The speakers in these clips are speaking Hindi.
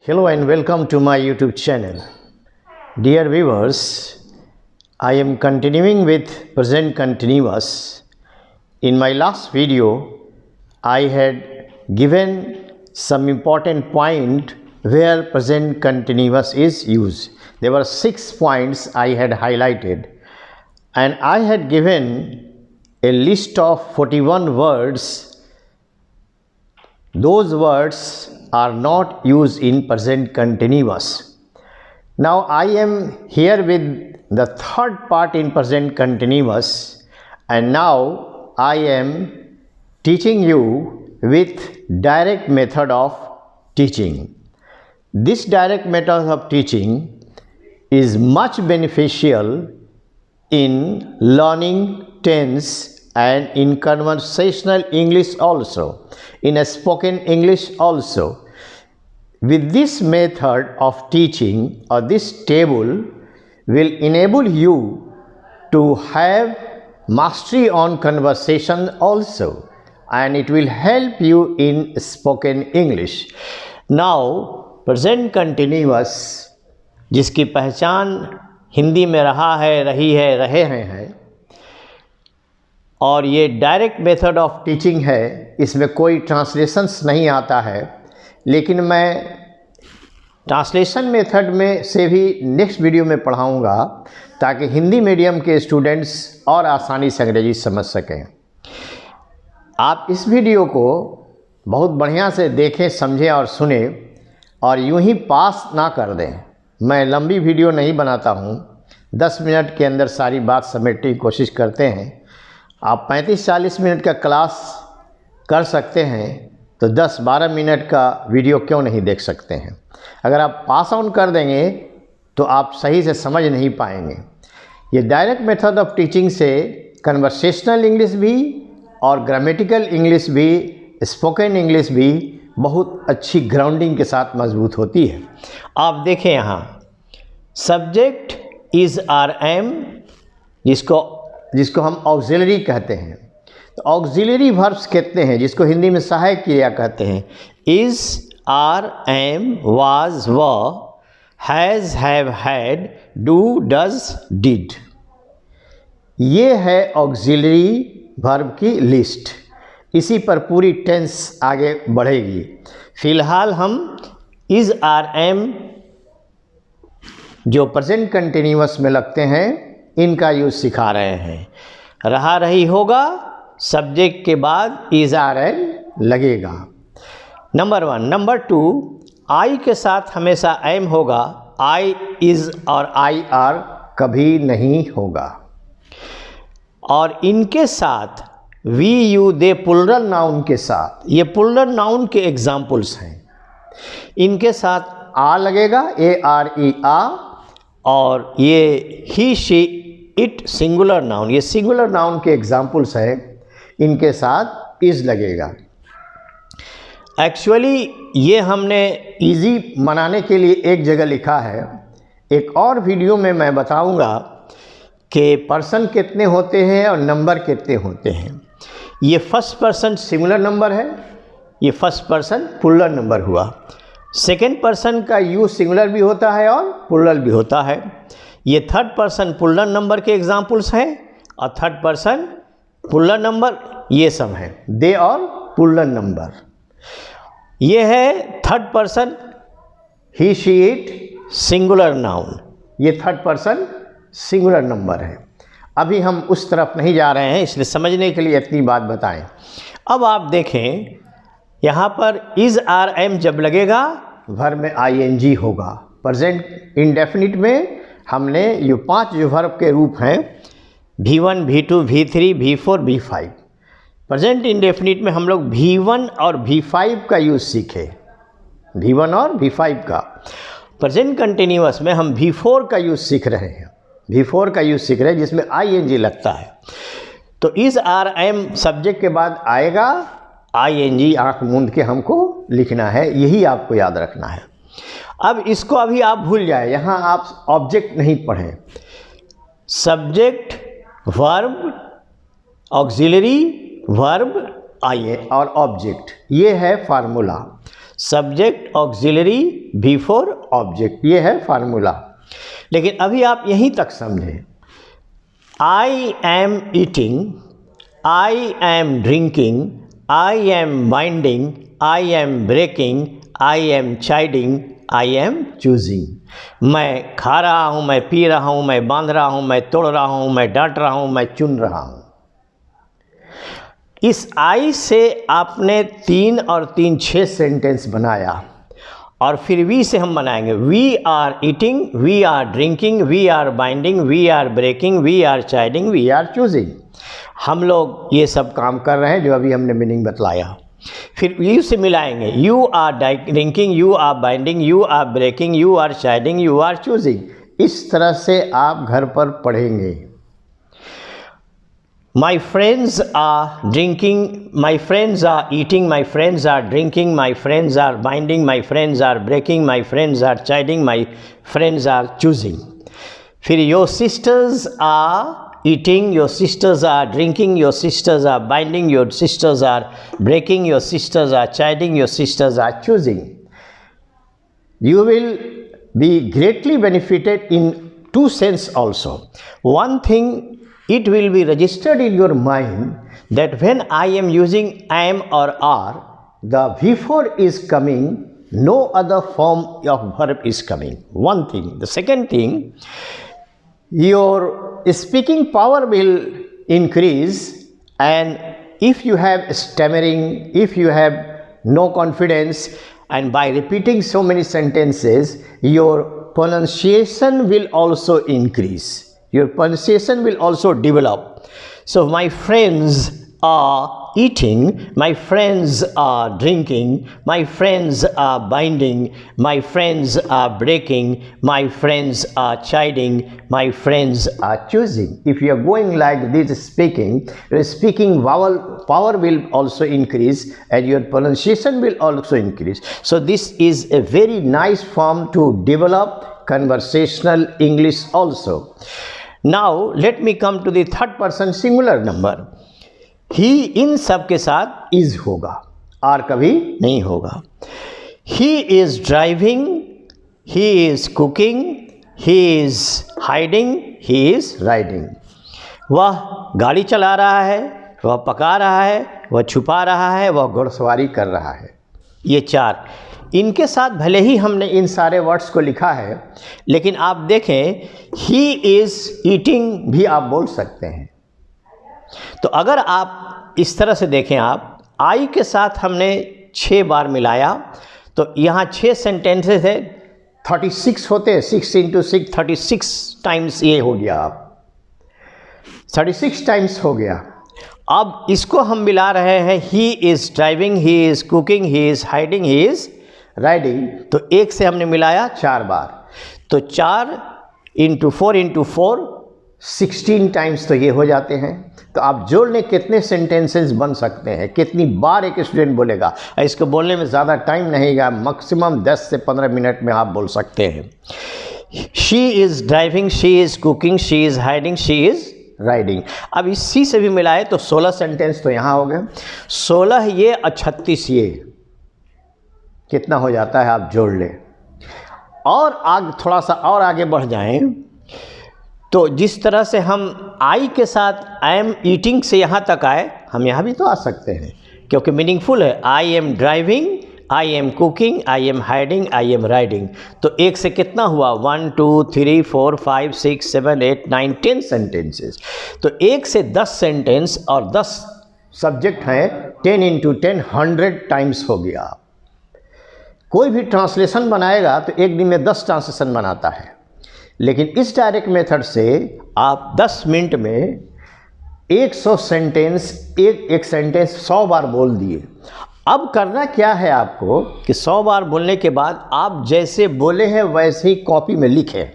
Hello and welcome to my YouTube channel. Dear viewers, I am continuing with present continuous. In my last video, I had given some important point where present continuous is used. There were 6 points I had highlighted, and I had given a list of 41 words. Those words are not used in present continuous. Now I am here with the third part in present continuous, and now I am teaching you with direct method of teaching. This direct method of teaching is much beneficial in learning tense and in conversational English also, in a spoken English also. With this method of teaching, or this table will enable you to have mastery on conversation also, and it will help you in spoken English. Now present continuous, जिसकी पहचान हिंदी में रहा है, रही है, रहे हैं, और ये डायरेक्ट मेथड ऑफ टीचिंग है, इसमें कोई ट्रांसलेशंस नहीं आता है, लेकिन मैं ट्रांसलेशन मेथड में से भी नेक्स्ट वीडियो में पढ़ाऊँगा ताकि हिंदी मीडियम के स्टूडेंट्स और आसानी से अंग्रेजी समझ सकें। आप इस वीडियो को बहुत बढ़िया से देखें, समझें और सुने, और यूं ही पास ना कर दें। मैं लंबी वीडियो नहीं बनाता हूं, 10 मिनट के अंदर सारी बात समेटने की कोशिश करते हैं। आप 35-40 मिनट का क्लास कर सकते हैं, तो 10-12 मिनट का वीडियो क्यों नहीं देख सकते हैं। अगर आप पास ऑन कर देंगे तो आप सही से समझ नहीं पाएंगे। ये डायरेक्ट मेथड ऑफ टीचिंग से कन्वर्सेशनल इंग्लिश भी और ग्रामेटिकल इंग्लिश भी, स्पोकन इंग्लिश भी बहुत अच्छी ग्राउंडिंग के साथ मजबूत होती है। आप देखें यहाँ सब्जेक्ट इज़ आर एम, जिसको हम ऑक्सिलरी कहते हैं। तो ऑक्सिलरी वर्ब्स कहते हैं जिसको हिंदी में सहायक क्रिया कहते हैं। इज़, आर, एम, वाज, व, has, have, had, do, does, did. ये है ऑक्सिलरी वर्ब की लिस्ट। इसी पर पूरी टेंस आगे बढ़ेगी। फिलहाल हम इज़, आर, एम जो प्रेजेंट कंटिन्यूअस में लगते हैं, इनका यूज सिखा रहे हैं। रहा रही होगा, सब्जेक्ट के बाद इज़, आर, एम लगेगा। नंबर 1। नंबर 2, आई के साथ हमेशा एम होगा। आई, इज़ और आई, आर कभी नहीं होगा। और इनके साथ we, you, they plural noun के साथ, ये प्लुरल नाउन के एग्जाम्पल्स हैं। इनके साथ आ लगेगा, ए आर ई आ, और ये ही, शी, इट सिंगुलर नाउन, ये सिंगुलर नाउन के एग्जाम्पल्स हैं। इनके साथ इज़ लगेगा। एक्चुअली ये हमने इजी बनाने के लिए एक जगह लिखा है। एक और वीडियो में मैं बताऊंगा कि पर्सन कितने होते हैं और नंबर कितने होते हैं। ये फर्स्ट पर्सन सिंगुलर नंबर है, ये फर्स्ट पर्सन प्लुरल नंबर हुआ। सेकेंड पर्सन का यू सिंगुलर भी होता है और प्लुरल भी होता है। ये थर्ड पर्सन प्लुरल नंबर के एग्जाम्पल्स हैं, और थर्ड पर्सन प्लुरल नंबर ये सब हैं, दे और प्लुरल नंबर। ये है third person he, she, it singular noun, ये थर्ड पर्सन सिंगुलर नंबर है। अभी हम उस तरफ नहीं जा रहे हैं, इसलिए समझने के लिए इतनी बात बताएं। अब आप देखें यहाँ पर इज़, आर, एम जब लगेगा, वर्ब में आईएनजी होगा। प्रेजेंट इंडेफिनिट में हमने ये 5 जो वर्ब के रूप हैं, V1, V2, V3, V4, V5। Present indefinite में हम लोग V1 और V5 का यूज़ सीखे, V1 और V5 का। प्रेजेंट कंटिन्यूअस में हम V4 का यूज़ सीख रहे हैं, V4 का यूज़ सीख रहे हैं, जिसमें आईएनजी लगता है। तो इज़, आर, एम सब्जेक्ट के बाद आएगा, आईएनजी आँख मूंद के हमको लिखना है, यही आपको याद रखना है। अब इसको अभी आप भूल जाए, यहाँ आप ऑब्जेक्ट नहीं पढ़ें। सब्जेक्ट, वर्ब, ऑक्सिलरी, वर्ब, आइए और ऑब्जेक्ट, ये है formula. Subject auxiliary before object, ये है फार्मूला। लेकिन अभी आप यहीं तक समझें। I am eating, I am drinking, I am binding, I am breaking, I am chiding, I am choosing. मैं खा रहा हूँ, मैं पी रहा हूँ, मैं बांध रहा हूँ, मैं तोड़ रहा हूँ, मैं डांट रहा हूँ, मैं चुन रहा हूँ। इस आई से आपने 3 और 3 6 सेंटेंस बनाया, और फिर वी से हम बनाएंगे। We are eating, we are drinking, we are binding, we are breaking, we are chiding, we are choosing. हम लोग ये सब काम कर रहे हैं जो अभी हमने मीनिंग बतलाया। फिर यू से मिलाएंगे। You are drinking, you are binding, you are breaking, you are chiding, you are choosing. इस तरह से आप घर पर पढ़ेंगे। My friends are drinking, my friends are eating, my friends are drinking, my friends are binding, my friends are breaking, my friends are chiding, my friends are choosing. फिर your sisters are eating, your sisters are drinking, your sisters are binding, your sisters are breaking, your sisters are chiding, your sisters are choosing. You will be greatly benefited in two sense also. One thing, it will be registered in your mind that when I am using am or are, the before is coming, no other form of verb is coming. One thing. The second thing, your speaking power will increase, and if you have stammering, if you have no confidence, and by repeating so many sentences, your pronunciation will also increase. Your pronunciation will also develop. So my friends are eating, my friends are drinking, my friends are binding, my friends are breaking, my friends are chiding, my friends are choosing. If you are going like this speaking, your speaking vowel power will also increase, and your pronunciation will also increase. So this is a very nice form to develop conversational English also. Now let me come to the third person singular number. He, इन सब के साथ is होगा, आर कभी नहीं होगा। He is driving, he is cooking, he is hiding, he is riding. वह गाड़ी चला रहा है, वह पका रहा है, वह छुपा रहा है, वह घुड़सवारी कर रहा है। ये 4, इनके साथ भले ही हमने इन सारे वर्ड्स को लिखा है, लेकिन आप देखें ही इज़ ईटिंग भी आप बोल सकते हैं। तो अगर आप इस तरह से देखें, आप आई के साथ हमने 6 बार मिलाया, तो यहाँ 6 सेंटेंसेस है, 36 होते हैं। 6 × 6 36 टाइम्स ये हो गया, आप 36 टाइम्स हो गया। अब इसको हम मिला रहे हैं, he is driving, he is cooking, he is hiding, he is riding. तो 1 से हमने मिलाया 4 बार, तो 4 × 4 × 4 16 टाइम्स तो ये हो जाते हैं। तो आप जोड़ लें कितने सेंटेंसेस बन सकते हैं, कितनी बार एक स्टूडेंट बोलेगा। इसको बोलने में ज़्यादा टाइम नहीं है, मैक्सिमम 10 से 15 मिनट में आप बोल सकते हैं। She is driving, she is cooking, she is hiding, she is riding. अब इस सी से भी मिलाए तो 16 सेंटेंस तो यहाँ हो गए। 16 ये और 36 ये, कितना हो जाता है आप जोड़ लें। और आगे थोड़ा सा और आगे बढ़ जाएं, तो जिस तरह से हम आई के साथ आई एम ईटिंग से यहाँ तक आए, हम यहाँ भी तो आ सकते हैं, क्योंकि मीनिंगफुल है। आई am driving, I am cooking, I am hiding, I am riding. तो 1 से कितना हुआ, 1 2 3 4 5 6 7 8 9 10 सेंटेंसेस। तो 1 से 10 सेंटेंस और 10 सब्जेक्ट हैं, 10 × 10 100 टाइम्स हो गया। कोई भी ट्रांसलेशन बनाएगा तो एक दिन में 10 ट्रांसलेशन बनाता है, लेकिन इस डायरेक्ट मेथड से आप 10 मिनट में 100 सेंटेंस, एक सेंटेंस 100 बार बोल दिए। अब करना क्या है आपको कि 100 बार बोलने के बाद आप जैसे बोले हैं वैसे ही कॉपी में लिखें।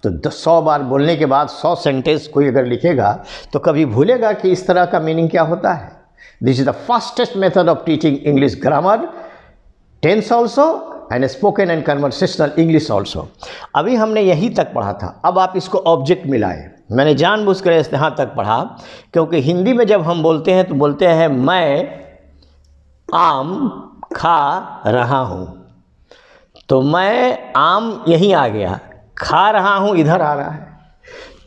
तो 100 बार बोलने के बाद 100 सेंटेंस कोई अगर लिखेगा तो कभी भूलेगा कि इस तरह का मीनिंग क्या होता है। This is the fastest method of teaching English grammar, tense also and spoken and conversational English also. अभी हमने यहीं तक पढ़ा था, अब आप इसको ऑब्जेक्ट मिलाएं। मैंने जानबूझकर यहाँ तक पढ़ा क्योंकि हिंदी में जब हम बोलते हैं तो बोलते हैं मैं आम खा रहा हूँ। तो मैं आम यहीं आ गया, खा रहा हूँ इधर आ रहा है,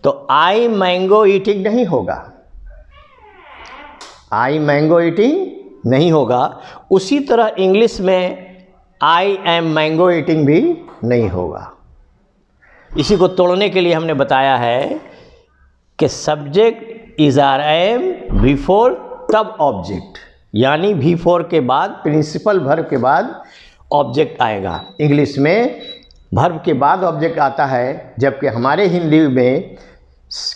तो आई मैंगो ईटिंग नहीं होगा, आई मैंगो ईटिंग नहीं होगा। उसी तरह इंग्लिश में आई एम मैंगो ईटिंग भी नहीं होगा। इसी को तोड़ने के लिए हमने बताया है कि subject is are am before तब ऑब्जेक्ट, यानी बिफोर के बाद प्रिंसिपल वर्ब के बाद ऑब्जेक्ट आएगा। इंग्लिश में वर्ब के बाद ऑब्जेक्ट आता है, जबकि हमारे हिंदी में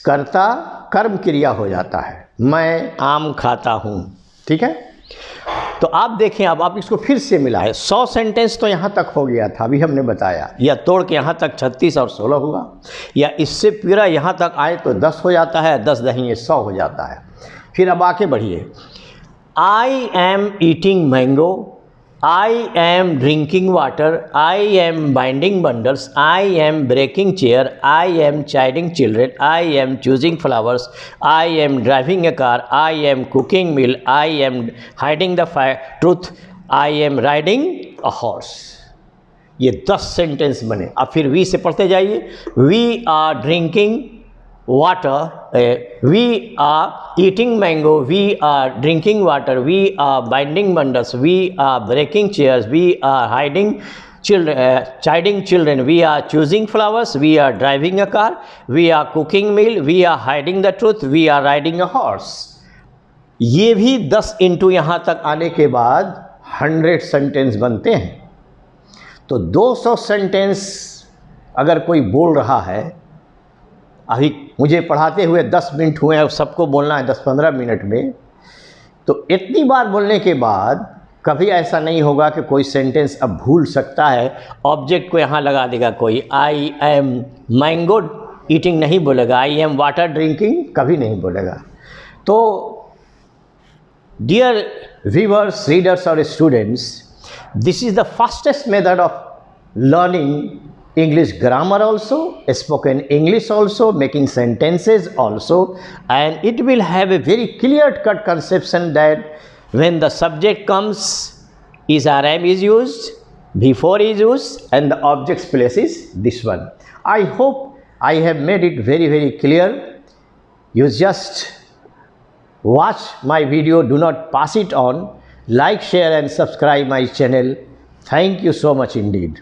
कर्ता कर्म क्रिया हो जाता है। मैं आम खाता हूँ, ठीक है। तो आप देखें, अब आप इसको फिर से मिलाएं। 100 सेंटेंस तो यहाँ तक हो गया था, अभी हमने बताया, या तोड़ के यहाँ तक 36 और 16 हुआ, या इससे पूरा यहाँ तक आए तो 10 हो जाता है, 10 दही 100 हो जाता है। फिर अब आके बढ़िए, I am eating mango, I am drinking water, I am binding bundles, I am breaking chair, I am childing children, I am choosing flowers, I am driving a car, I am cooking meal, I am hiding the truth, I am riding a horse. ये 10 सेंटेंस बने। अब फिर वी से पढ़ते जाइए। We are drinking water, we are eating mango, we are drinking water, we are binding bundles, we are breaking chairs, we are hiding chiding children, we are choosing flowers, we are driving a car, we are cooking meal, we are hiding the truth, we are riding a horse। ये भी 10 इंटू यहाँ तक आने के बाद 100 सेंटेंस बनते हैं। तो 200 सेंटेंस अगर कोई बोल रहा है, अभी मुझे पढ़ाते हुए 10 मिनट हुए हैं, सबको बोलना है 10-15 मिनट में, तो इतनी बार बोलने के बाद कभी ऐसा नहीं होगा कि कोई सेंटेंस अब भूल सकता है। ऑब्जेक्ट को यहाँ लगा देगा कोई, आई एम मैंगो ईटिंग नहीं बोलेगा, आई एम वाटर ड्रिंकिंग कभी नहीं बोलेगा। तो डियर व्यूअर्स, रीडर्स और students, this is the fastest method of learning English grammar also, spoken English also, making sentences also, and it will have a very clear cut conception that when the subject comes, is RM is used, before is used, and the object's place is this one. I hope I have made it very, very clear. You just watch my video, do not pass it on, like, share and subscribe my channel. Thank you so much indeed.